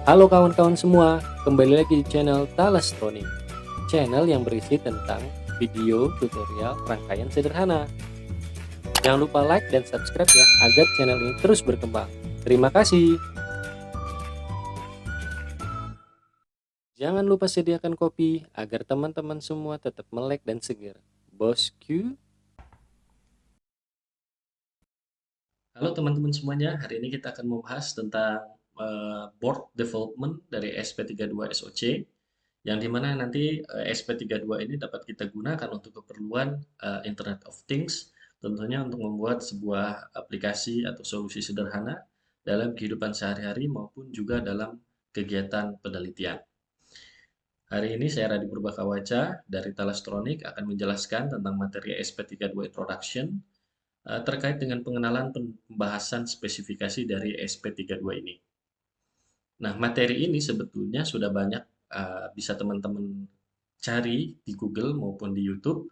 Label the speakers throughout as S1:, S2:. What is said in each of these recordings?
S1: Halo kawan-kawan semua, kembali lagi di channel Talastronic, channel yang berisi tentang video tutorial rangkaian sederhana. Jangan lupa like dan subscribe ya, agar channel ini terus berkembang. Terima kasih. Jangan lupa sediakan kopi, agar teman-teman semua tetap melek dan segar. Bosku. Halo teman-teman semuanya, hari ini kita akan membahas tentang board development dari ESP32 SoC, yang dimana nanti ESP32 ini dapat kita gunakan untuk keperluan Internet of Things, tentunya untuk membuat sebuah aplikasi atau solusi sederhana dalam kehidupan sehari-hari maupun juga dalam kegiatan penelitian. Hari ini saya Radi Purbakawaca dari Talastronic akan menjelaskan tentang materi ESP32 Introduction terkait dengan pengenalan pembahasan spesifikasi dari ESP32 ini. Nah, materi ini sebetulnya sudah banyak bisa teman-teman cari di Google maupun di YouTube,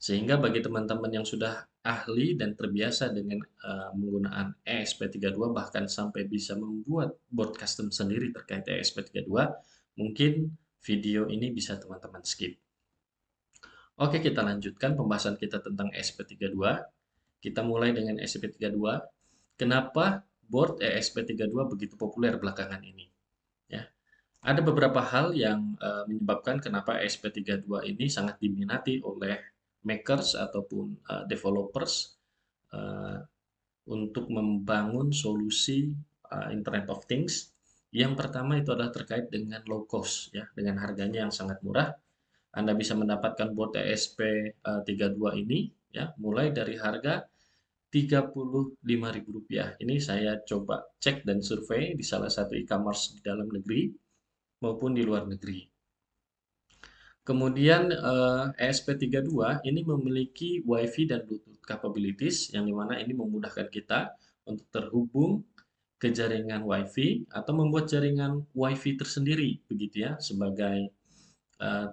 S1: sehingga bagi teman-teman yang sudah ahli dan terbiasa dengan menggunakan ESP32 bahkan sampai bisa membuat board custom sendiri terkait ESP32, mungkin video ini bisa teman-teman skip. Oke, kita lanjutkan pembahasan kita tentang ESP32. Kita mulai dengan ESP32. Kenapa board ESP32 begitu populer belakangan ini? Ya, ada beberapa hal yang menyebabkan kenapa ESP32 ini sangat diminati oleh makers ataupun developers uh, untuk membangun solusi Internet of Things. Yang pertama itu adalah terkait dengan low cost, ya, dengan harganya yang sangat murah. Anda bisa mendapatkan board ESP32 ini, ya, mulai dari harga Rp35.000. Ini saya coba cek dan survei di salah satu e-commerce di dalam negeri maupun di luar negeri. Kemudian ESP32 ini memiliki Wi-Fi dan Bluetooth capabilities, yang dimana ini memudahkan kita untuk terhubung ke jaringan Wi-Fi atau membuat jaringan Wi-Fi tersendiri, begitu ya, sebagai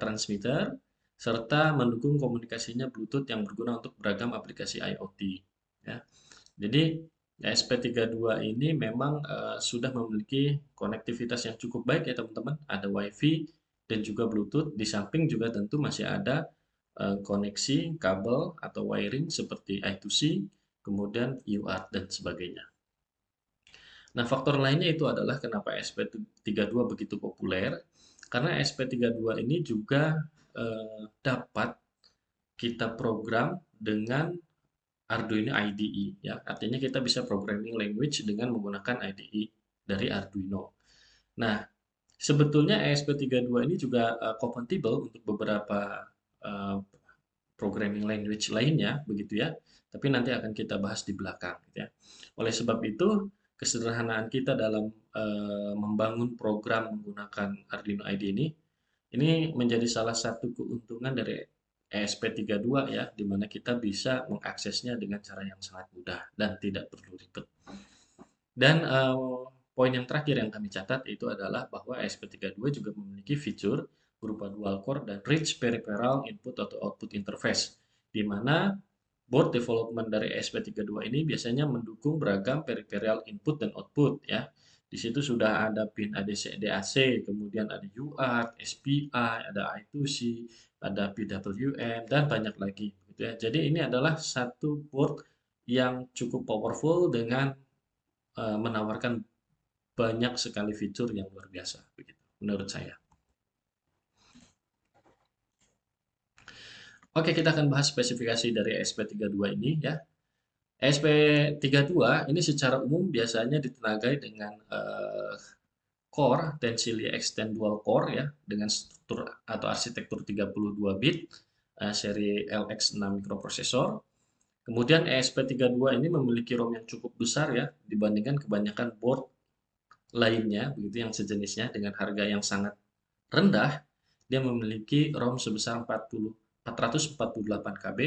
S1: transmitter, serta mendukung komunikasinya Bluetooth yang berguna untuk beragam aplikasi IoT. Ya. Jadi ESP32 ini memang sudah memiliki konektivitas yang cukup baik ya teman-teman. Ada Wi-Fi dan juga Bluetooth. Di samping juga tentu masih ada koneksi kabel atau wiring seperti I2C, kemudian UART dan sebagainya. Nah, faktor lainnya itu adalah kenapa ESP32 begitu populer, karena ESP32 ini juga dapat kita program dengan Arduino IDE, ya. Artinya kita bisa programming language dengan menggunakan IDE dari Arduino. Nah, sebetulnya ESP32 ini juga compatible untuk beberapa uh, programming language lainnya, begitu ya. Tapi nanti akan kita bahas di belakang, gitu ya. Oleh sebab itu, kesederhanaan kita dalam membangun program menggunakan Arduino IDE ini menjadi salah satu keuntungan dari ESP32 ya, di mana kita bisa mengaksesnya dengan cara yang sangat mudah dan tidak perlu ribet. Dan poin yang terakhir yang kami catat itu adalah bahwa ESP32 juga memiliki fitur berupa dual core dan rich peripheral input atau output interface, di mana board development dari ESP32 ini biasanya mendukung beragam peripheral input dan output ya. Di situ sudah ada pin ADC, DAC, kemudian ada UART, SPI, ada I2C, ada PWM, dan banyak lagi. Gitu ya. Jadi ini adalah satu board yang cukup powerful dengan menawarkan banyak sekali fitur yang luar biasa, begitu, menurut saya. Oke, kita akan bahas spesifikasi dari ESP32 ini ya. ESP32 ini secara umum biasanya ditenagai dengan core Tensili X10 Dual Core ya, dengan struktur atau arsitektur 32 bit seri LX6 mikroprosesor. Kemudian ESP32 ini memiliki ROM yang cukup besar ya dibandingkan kebanyakan board lainnya begitu yang sejenisnya, dengan harga yang sangat rendah. Dia memiliki ROM sebesar 448 KB,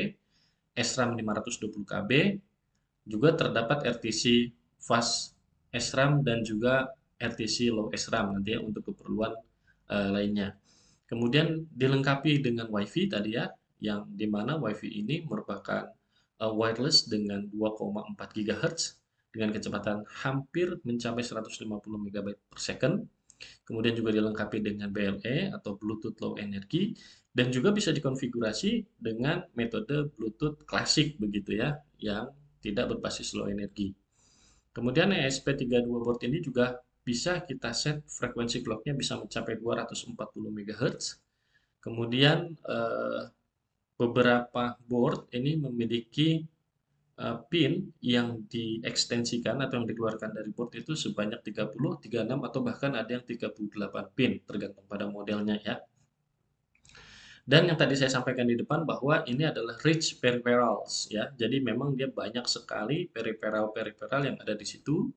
S1: SRAM 520 KB, juga terdapat RTC fast SRAM dan juga RTC low SRAM nanti ya untuk keperluan lainnya. Kemudian dilengkapi dengan WiFi tadi ya, yang dimana WiFi ini merupakan wireless dengan 2,4 GHz dengan kecepatan hampir mencapai 150 MB per second. kemudian juga dilengkapi dengan BLE atau Bluetooth Low Energy, dan juga bisa dikonfigurasi dengan metode Bluetooth klasik begitu ya, yang tidak berbasis low energy. Kemudian ESP32 board ini juga bisa kita set frekuensi clocknya bisa mencapai 240 MHz. Kemudian beberapa board ini memiliki pin yang diekstensikan atau yang dikeluarkan dari board itu sebanyak 30, 36, atau bahkan ada yang 38 pin, tergantung pada modelnya ya. Dan yang tadi saya sampaikan di depan bahwa ini adalah rich peripherals ya. Jadi memang dia banyak sekali peripheral-peripheral yang ada di situ,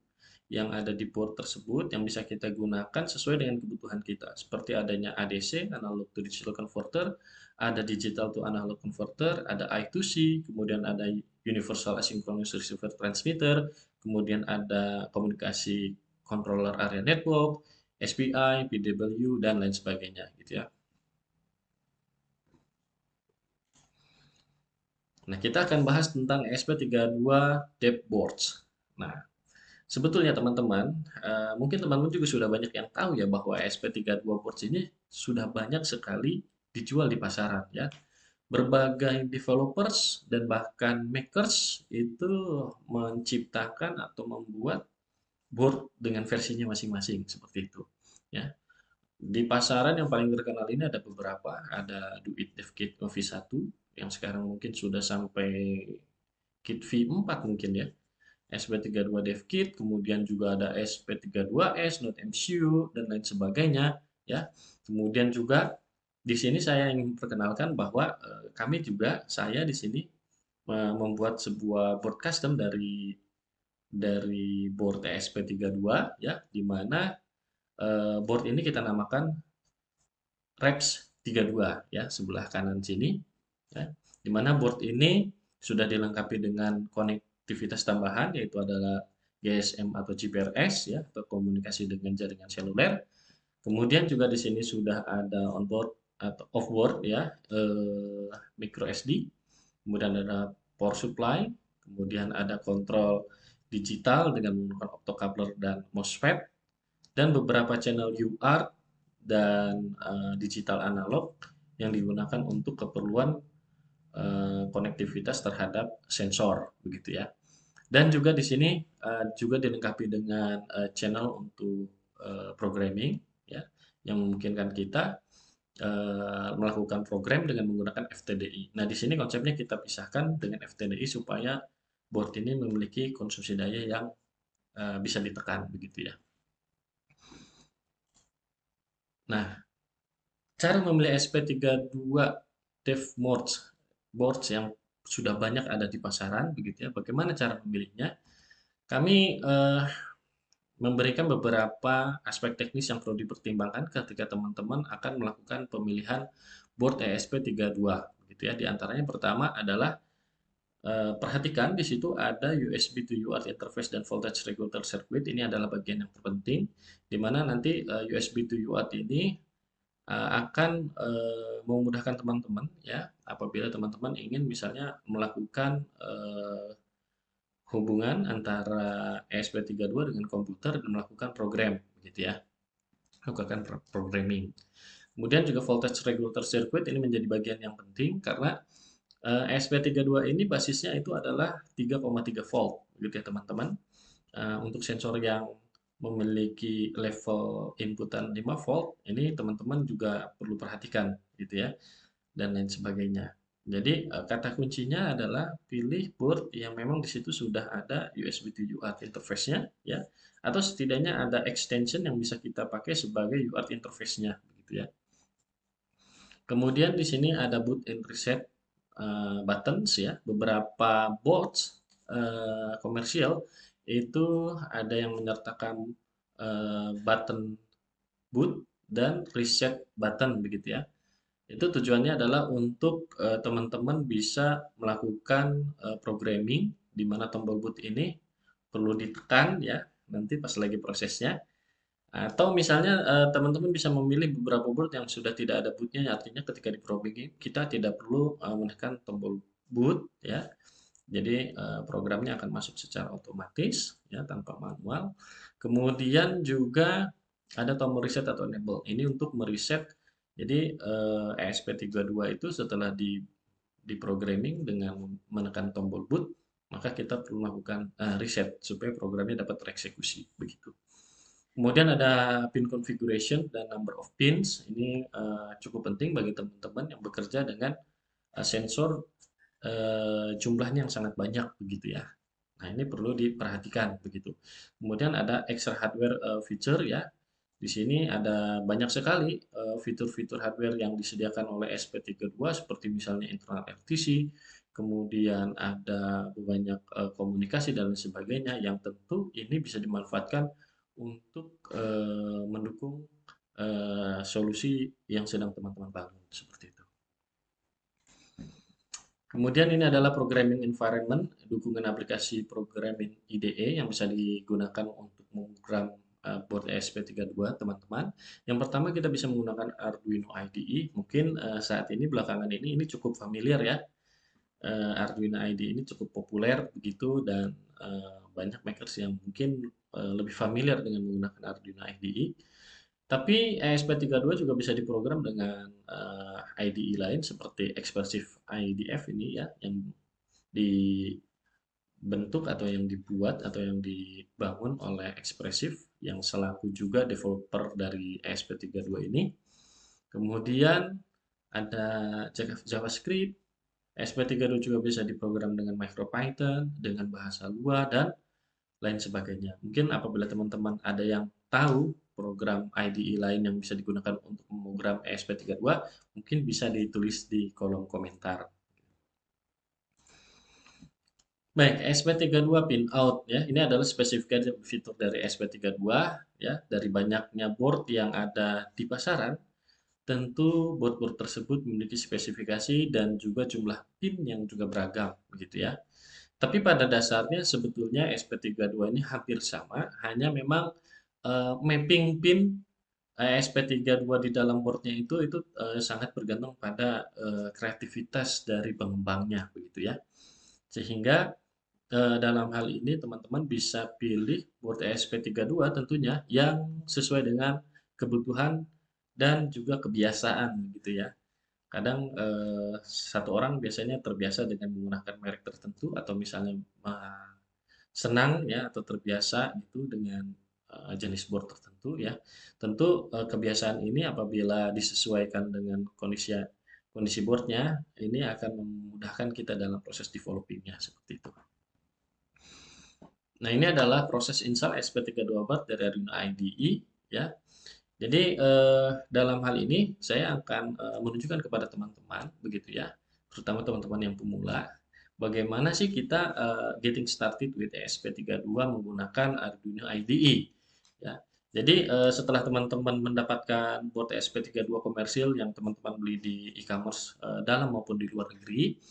S1: yang ada di board tersebut yang bisa kita gunakan sesuai dengan kebutuhan kita. Seperti adanya ADC, analog to digital converter, ada digital to analog converter, ada I2C, kemudian ada universal asynchronous receiver transmitter, kemudian ada komunikasi controller area network, SPI, PWM, dan lain sebagainya gitu ya. Nah, kita akan bahas tentang ESP32 depth boards. Nah, sebetulnya teman-teman, mungkin teman-teman juga sudah banyak yang tahu ya bahwa ESP32 boards ini sudah banyak sekali dijual di pasaran ya. Berbagai developers dan bahkan makers itu menciptakan atau membuat board dengan versinya masing-masing seperti itu ya. Di pasaran yang paling terkenal ini ada beberapa, ada Duit DevKit V1 yang sekarang mungkin sudah sampai Kit V4 mungkin ya. SP32 DevKit, kemudian juga ada SP32S, Node MCU, dan lain sebagainya ya. Kemudian juga di sini saya ingin perkenalkan bahwa kami juga, saya di sini membuat sebuah board custom dari board ESP32 ya, di mana board ini kita namakan Rex 32 ya, sebelah kanan sini ya. Di mana board ini sudah dilengkapi dengan konektivitas tambahan yaitu adalah GSM atau GPRS ya, atau komunikasi dengan jaringan seluler. Kemudian juga di sini sudah ada onboard atau offboard ya, micro SD. Kemudian ada power supply, kemudian ada kontrol digital dengan menggunakan optocoupler dan MOSFET, dan beberapa channel UART dan digital analog yang digunakan untuk keperluan konektivitas terhadap sensor begitu ya. Dan juga di sini juga dilengkapi dengan channel untuk programming ya, yang memungkinkan kita melakukan program dengan menggunakan FTDI. Nah, di sini konsepnya kita pisahkan dengan FTDI supaya board ini memiliki konsumsi daya yang bisa ditekan begitu ya. Nah, cara memilih SP32 Dev boards yang sudah banyak ada di pasaran begitu ya. Bagaimana cara memilihnya? Kami memberikan beberapa aspek teknis yang perlu dipertimbangkan ketika teman-teman akan melakukan pemilihan board ESP32 gitu ya. Di antaranya pertama adalah perhatikan di situ ada USB to UART interface dan voltage regulator circuit. Ini adalah bagian yang terpenting di mana nanti USB to UART ini akan memudahkan teman-teman ya apabila teman-teman ingin misalnya melakukan hubungan antara ESP32 dengan komputer dan melakukan program gitu ya, melakukan programming. Kemudian juga voltage regulator circuit ini menjadi bagian yang penting karena ESP32 ini basisnya itu adalah 3,3 volt gitu ya teman-teman. Untuk sensor yang memiliki level inputan 5 volt ini teman-teman juga perlu perhatikan gitu ya, dan lain sebagainya. Jadi kata kuncinya adalah pilih board yang memang di situ sudah ada USB to UART interface-nya ya, atau setidaknya ada extension yang bisa kita pakai sebagai UART interface-nya begitu ya. Kemudian di sini ada boot and reset buttons ya. Beberapa boards komersial itu ada yang menyertakan button boot dan reset button begitu ya. Itu tujuannya adalah untuk teman-teman bisa melakukan programming di mana tombol boot ini perlu ditekan ya nanti pas lagi prosesnya. Atau misalnya teman-teman bisa memilih beberapa boot yang sudah tidak ada bootnya, artinya ketika di programming kita tidak perlu menekan tombol boot ya. Jadi programnya akan masuk secara otomatis ya tanpa manual. Kemudian juga ada tombol reset atau enable. Ini untuk mereset. Jadi ESP32 itu setelah di programming dengan menekan tombol boot, maka kita perlu melakukan reset supaya programnya dapat tereksekusi begitu. Kemudian ada pin configuration dan number of pins. Ini cukup penting bagi teman-teman yang bekerja dengan sensor jumlahnya yang sangat banyak begitu ya. Nah, ini perlu diperhatikan begitu. Kemudian ada extra hardware feature ya. Di sini ada banyak sekali fitur-fitur hardware yang disediakan oleh SP32 seperti misalnya internal RTC, kemudian ada banyak komunikasi dan lain sebagainya yang tentu ini bisa dimanfaatkan untuk mendukung solusi yang sedang teman-teman bangun seperti itu. Kemudian ini adalah programming environment, dukungan aplikasi programming IDE yang bisa digunakan untuk memprogram board ESP32 teman-teman. Yang pertama kita bisa menggunakan Arduino IDE. Mungkin saat ini belakangan ini cukup familiar ya. Arduino IDE ini cukup populer begitu dan banyak makers yang mungkin lebih familiar dengan menggunakan Arduino IDE. Tapi ESP32 juga bisa diprogram dengan IDE lain seperti Expressive IDF ini ya, yang dibentuk atau yang dibuat atau yang dibangun oleh Expressive yang selaku juga developer dari ESP32 ini. Kemudian ada JavaScript, ESP32 juga bisa diprogram dengan MicroPython, dengan bahasa Lua, dan lain sebagainya. Mungkin apabila teman-teman ada yang tahu program IDE lain yang bisa digunakan untuk memprogram ESP32, mungkin bisa ditulis di kolom komentar. Baik, ESP32 pin out ya. Ini adalah spesifikasi fitur dari ESP32 ya. Dari banyaknya board yang ada di pasaran, tentu board-board tersebut memiliki spesifikasi dan juga jumlah pin yang juga beragam begitu ya. Tapi pada dasarnya sebetulnya SP32 ini hampir sama, hanya memang mapping pin SP32 di dalam boardnya itu sangat bergantung pada kreativitas dari pengembangnya begitu ya. Sehingga dalam hal ini teman-teman bisa pilih board ESP32 tentunya yang sesuai dengan kebutuhan dan juga kebiasaan gitu ya. Kadang satu orang biasanya terbiasa dengan menggunakan merek tertentu atau misalnya senang ya atau terbiasa gitu dengan jenis board tertentu ya. Tentu kebiasaan ini apabila disesuaikan dengan kondisi kondisi boardnya ini akan memudahkan kita dalam proses developingnya seperti itu. Nah, ini adalah proses install SP32 board dari Arduino IDE ya. Jadi dalam hal ini saya akan menunjukkan kepada teman-teman begitu ya, terutama teman-teman yang pemula, bagaimana sih kita getting started with ESP32 menggunakan Arduino IDE ya. Jadi setelah teman-teman mendapatkan board ESP32 komersil yang teman-teman beli di e-commerce dalam maupun di luar negeri,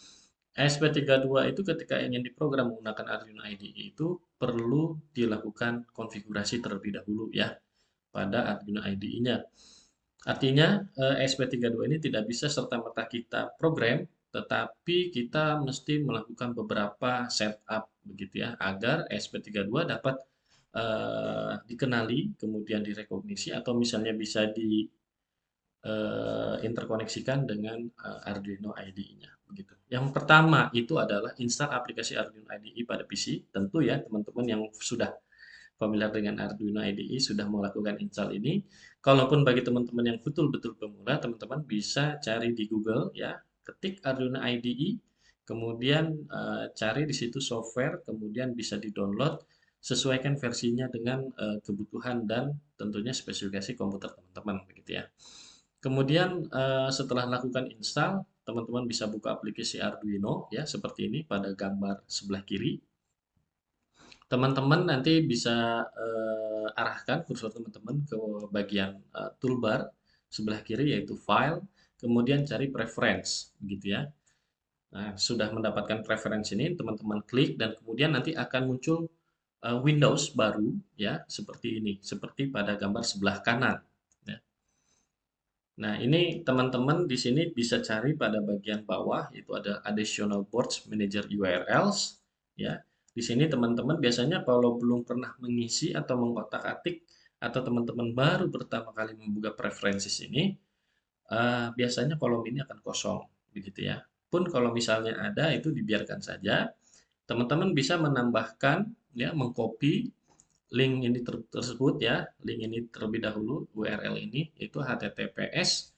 S1: ESP32 itu ketika ingin diprogram menggunakan Arduino IDE itu perlu dilakukan konfigurasi terlebih dahulu ya pada Arduino IDE-nya. Artinya ESP32 ini tidak bisa serta-merta kita program, tetapi kita mesti melakukan beberapa setup begitu ya agar ESP32 dapat dikenali, kemudian direkognisi atau misalnya bisa interkoneksikan dengan Arduino IDE-nya begitu. Yang pertama itu adalah install aplikasi Arduino IDE pada PC. Tentu ya teman-teman yang sudah familiar dengan Arduino IDE sudah melakukan install ini. Kalaupun bagi teman-teman yang betul-betul pemula, teman-teman bisa cari di Google ya, ketik Arduino IDE, kemudian cari di situ software, kemudian bisa di-download, sesuaikan versinya dengan kebutuhan dan tentunya spesifikasi komputer teman-teman begitu ya. Kemudian setelah lakukan install, teman-teman bisa buka aplikasi Arduino ya seperti ini pada gambar sebelah kiri. Teman-teman nanti bisa arahkan kursor teman-teman ke bagian toolbar sebelah kiri yaitu file, kemudian cari preference gitu ya. Nah, sudah mendapatkan preference ini, teman-teman klik dan kemudian nanti akan muncul Windows baru ya seperti ini, seperti pada gambar sebelah kanan. Ya. Nah, ini teman-teman di sini bisa cari pada bagian bawah itu ada additional boards manager URLs ya. Di sini teman-teman biasanya kalau belum pernah mengisi atau mengotak-atik atau teman-teman baru pertama kali membuka preferensi ini, biasanya kolom ini akan kosong, begitu ya. Pun kalau misalnya ada, itu dibiarkan saja. Teman-teman bisa menambahkan, ya, mengcopy link ini tersebut ya, link ini terlebih dahulu, URL ini itu https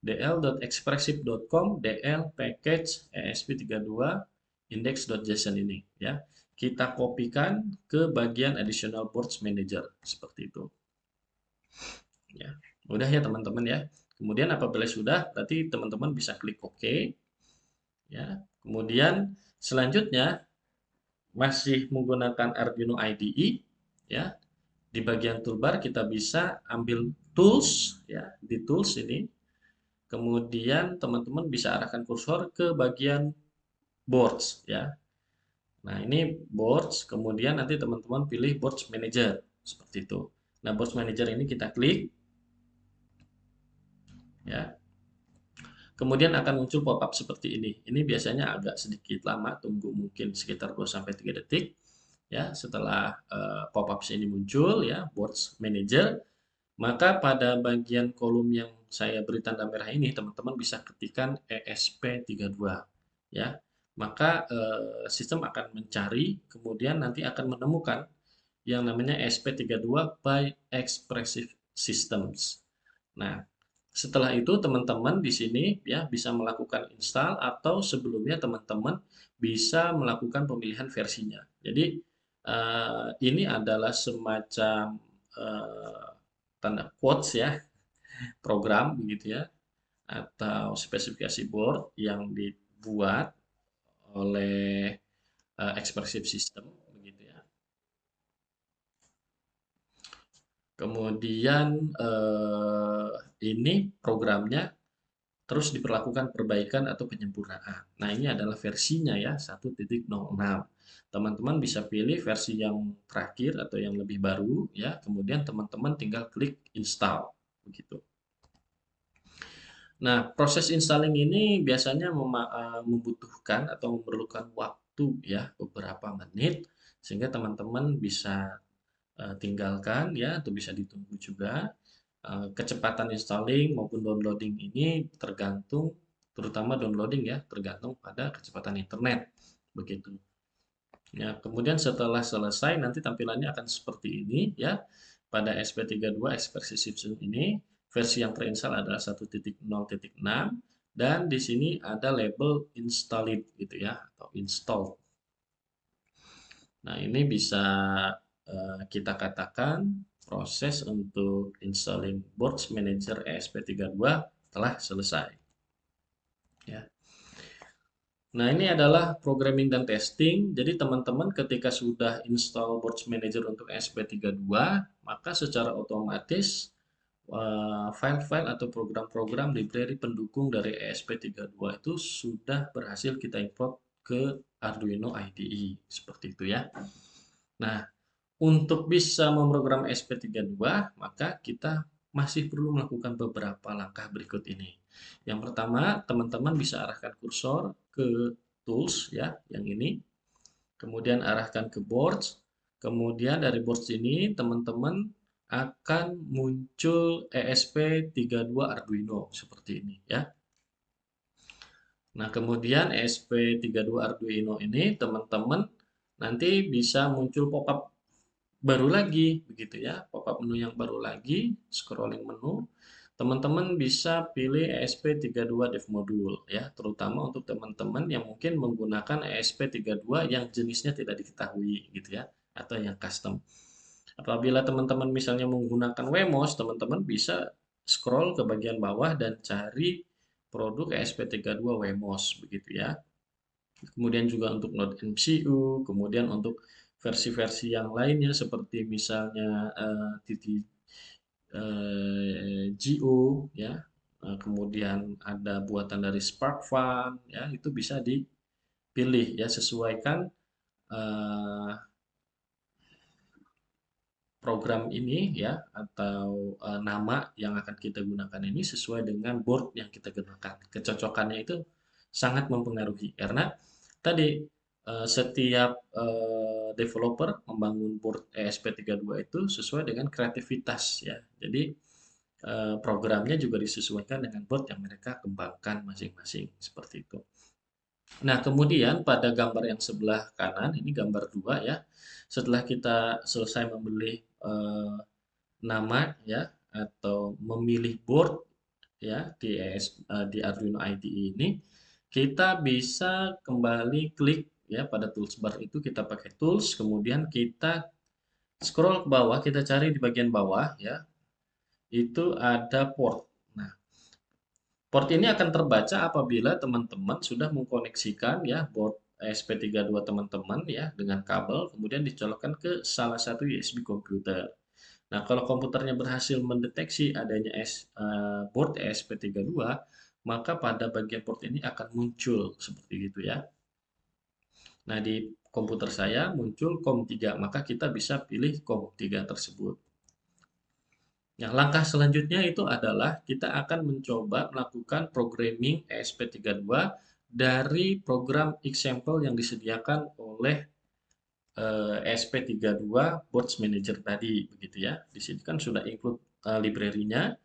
S1: dl.expressive.com dl package esp32 index.json ini ya. Kita kopikan ke bagian additional boards manager seperti itu. Ya. Mudah ya teman-teman ya. Kemudian apabila sudah, berarti teman-teman bisa klik OK ya. Kemudian selanjutnya masih menggunakan Arduino IDE ya. Di bagian toolbar kita bisa ambil tools ya, di tools ini. Kemudian teman-teman bisa arahkan kursor ke bagian boards ya. Nah, ini boards, kemudian nanti teman-teman pilih boards manager seperti itu. Nah, boards manager ini kita klik ya. Kemudian akan muncul pop-up seperti ini. Ini biasanya agak sedikit lama, tunggu mungkin sekitar 2 sampai 3 detik ya setelah pop-up ini muncul ya, boards manager. Maka pada bagian kolom yang saya beri tanda merah ini, teman-teman bisa ketikkan ESP32 ya. Maka sistem akan mencari, kemudian nanti akan menemukan yang namanya ESP32 by Expressive Systems. Nah, setelah itu teman-teman di sini ya bisa melakukan install atau sebelumnya teman-teman bisa melakukan pemilihan versinya. Jadi ini adalah semacam tanda quotes ya, program begitu ya, atau spesifikasi board yang dibuat oleh Expressive System begitu ya. Kemudian ini programnya terus diperlakukan perbaikan atau penyempurnaan. Nah, ini adalah versinya ya, 1.06. Teman-teman bisa pilih versi yang terakhir atau yang lebih baru ya, kemudian teman-teman tinggal klik install begitu. Nah, proses installing ini biasanya membutuhkan atau memerlukan waktu ya beberapa menit sehingga teman-teman bisa tinggalkan ya atau bisa ditunggu juga. Kecepatan installing maupun downloading ini tergantung, terutama downloading ya, tergantung pada kecepatan internet begitu. Ya, kemudian setelah selesai nanti tampilannya akan seperti ini ya. Pada SP32 Expressive System ini versi yang terinstall adalah 1.0.6 dan di sini ada label installed gitu ya atau installed. Nah, ini bisa kita katakan proses untuk installing Boards Manager ESP32 telah selesai. Ya. Nah, ini adalah programming dan testing. Jadi, teman-teman ketika sudah install Boards Manager untuk ESP32, maka secara otomatis file-file atau program-program library pendukung dari ESP32 itu sudah berhasil kita import ke Arduino IDE. Seperti itu ya. Nah, untuk bisa memprogram ESP32, maka kita masih perlu melakukan beberapa langkah berikut ini. Yang pertama, teman-teman bisa arahkan kursor ke tools ya, yang ini. Kemudian arahkan ke boards. Kemudian dari boards ini teman-teman akan muncul ESP32 Arduino seperti ini ya. Nah, kemudian ESP32 Arduino ini teman-teman nanti bisa muncul pop-up baru lagi begitu ya, pop-up menu yang baru lagi, scrolling menu. Teman-teman bisa pilih ESP32 Dev Module ya, terutama untuk teman-teman yang mungkin menggunakan ESP32 yang jenisnya tidak diketahui gitu ya, atau yang custom. Apabila teman-teman misalnya menggunakan Wemos, teman-teman bisa scroll ke bagian bawah dan cari produk ESP32 Wemos begitu ya. Kemudian juga untuk Node MCU, kemudian untuk versi-versi yang lainnya seperti misalnya GO ya. Kemudian ada buatan dari SparkFun ya, itu bisa dipilih ya, sesuaikan eh, program ini ya atau nama yang akan kita gunakan ini sesuai dengan board yang kita gunakan. Kecocokannya itu sangat mempengaruhi karena tadi setiap developer membangun board ESP32 itu sesuai dengan kreativitas ya. Jadi programnya juga disesuaikan dengan board yang mereka kembangkan masing-masing seperti itu. Nah, kemudian pada gambar yang sebelah kanan ini gambar 2 ya. Setelah kita selesai memilih nama ya atau memilih board ya di Arduino IDE ini, kita bisa kembali klik ya pada toolsbar itu kita pakai tools, kemudian kita scroll ke bawah, kita cari di bagian bawah ya, itu ada port. Nah, port ini akan terbaca apabila teman-teman sudah mengkoneksikan ya board ESP32 teman-teman ya dengan kabel, kemudian dicolokkan ke salah satu USB komputer. Nah, kalau komputernya berhasil mendeteksi adanya board ESP32, maka pada bagian port ini akan muncul seperti itu ya. Nah, di komputer saya muncul COM3, maka kita bisa pilih COM3 tersebut. Nah, langkah selanjutnya itu adalah kita akan mencoba melakukan programming ESP32 dari program example yang disediakan oleh ESP32 Boards Manager tadi, begitu ya. Di sini kan sudah include library-nya.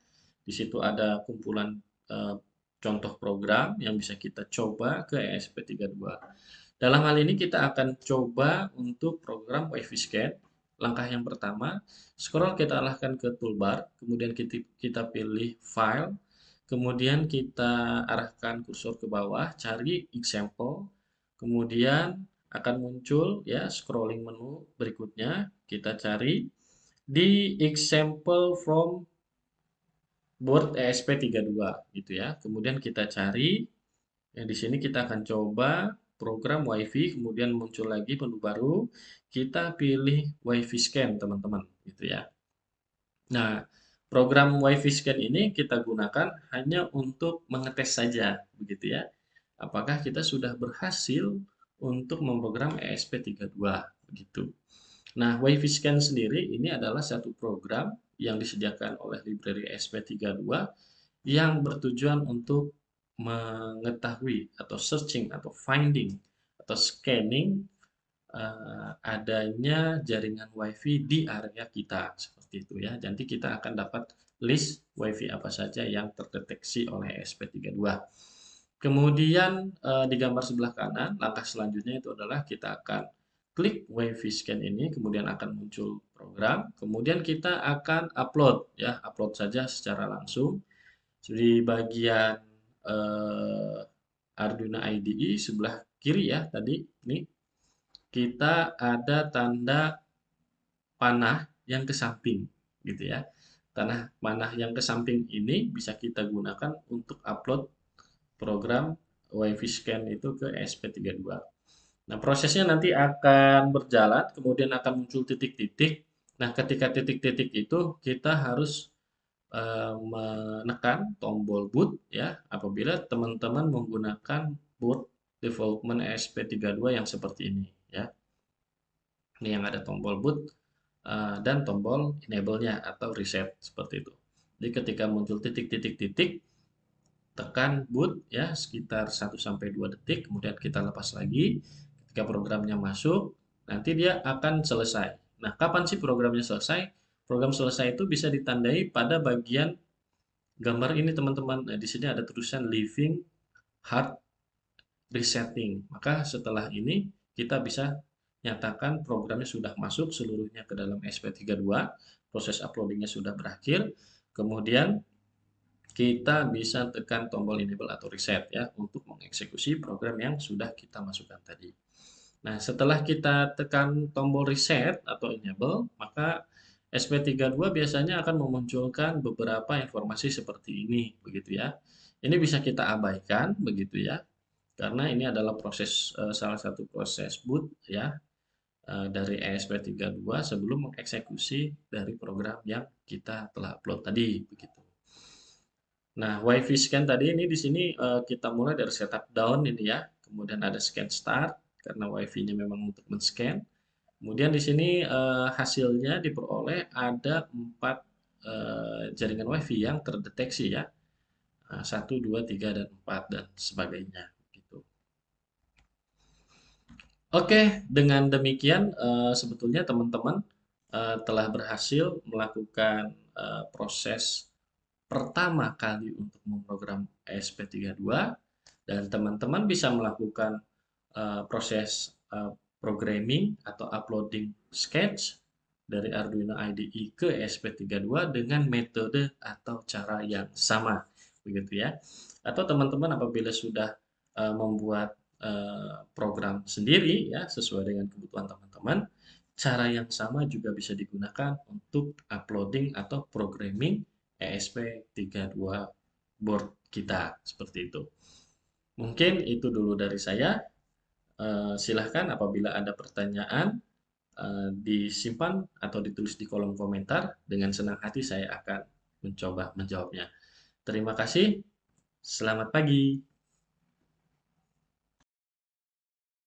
S1: Di situ ada kumpulan eh, contoh program yang bisa kita coba ke ESP32. Dalam hal ini kita akan coba untuk program WiFi Scan. Langkah yang pertama, scroll kita arahkan ke toolbar, kemudian kita pilih file, kemudian kita arahkan kursor ke bawah, cari example, kemudian akan muncul ya scrolling menu berikutnya, kita cari di example from board ESP32 gitu ya. Kemudian kita cari ya di sini kita akan coba program WiFi, kemudian muncul lagi menu baru, kita pilih WiFi Scan teman-teman gitu ya. Nah, program WiFi Scan ini kita gunakan hanya untuk mengetes saja begitu ya. Apakah kita sudah berhasil untuk memprogram ESP32 begitu. Nah, WiFi Scan sendiri ini adalah satu program yang disediakan oleh library ESP32 yang bertujuan untuk mengetahui atau searching atau finding atau scanning adanya jaringan WiFi di area kita seperti itu ya. Nanti kita akan dapat list WiFi apa saja yang terdeteksi oleh ESP32. Kemudian di gambar sebelah kanan, langkah selanjutnya itu adalah kita akan klik WiFi Scan ini, kemudian akan muncul program, kemudian kita akan upload ya, upload saja secara langsung di bagian Arduino IDE sebelah kiri ya tadi ini kita ada tanda panah yang ke samping gitu ya. Tanah panah yang ke samping ini bisa kita gunakan untuk upload program WiFi Scan itu ke ESP32. Nah, prosesnya nanti akan berjalan, kemudian akan muncul titik-titik. Nah, ketika titik-titik itu kita harus menekan tombol boot ya apabila teman-teman menggunakan boot development ESP32 yang seperti ini ya. Ini yang ada tombol boot dan tombol enable-nya atau reset seperti itu. Jadi ketika muncul titik-titik-titik tekan boot ya sekitar 1 sampai 2 detik, kemudian kita lepas lagi. Ketika programnya masuk, nanti dia akan selesai. Nah, kapan sih programnya selesai? Program selesai itu bisa ditandai pada bagian gambar ini, teman-teman. Nah, di sini ada tulisan Living Hard Resetting. Maka setelah ini kita bisa nyatakan programnya sudah masuk seluruhnya ke dalam SP32, proses uploadingnya sudah berakhir, kemudian kita bisa tekan tombol enable atau reset ya untuk mengeksekusi program yang sudah kita masukkan tadi. Nah, setelah kita tekan tombol reset atau enable, maka SP32 biasanya akan memunculkan beberapa informasi seperti ini, begitu ya. Ini bisa kita abaikan, begitu ya, karena ini adalah proses salah satu proses boot ya dari ESP32 sebelum mengeksekusi dari program yang kita telah upload tadi, begitu. Nah, WiFi Scan tadi ini di sini kita mulai dari setup down ini ya. Kemudian ada scan start karena WiFi-nya memang untuk men-scan. Kemudian di sini hasilnya diperoleh ada 4 jaringan WiFi yang terdeteksi ya. 1, 2, 3, dan 4 dan sebagainya gitu. Oke, dengan demikian sebetulnya teman-teman telah berhasil melakukan proses pertama kali untuk memprogram ESP32 dan teman-teman bisa melakukan proses programming atau uploading sketch dari Arduino IDE ke ESP32 dengan metode atau cara yang sama, begitu ya. Atau teman-teman apabila sudah membuat program sendiri ya sesuai dengan kebutuhan teman-teman, cara yang sama juga bisa digunakan untuk uploading atau programming ESP32 board kita seperti itu. Mungkin itu dulu dari saya. Silahkan apabila ada pertanyaan disimpan atau ditulis di kolom komentar. Dengan senang hati saya akan mencoba menjawabnya. Terima kasih. Selamat pagi.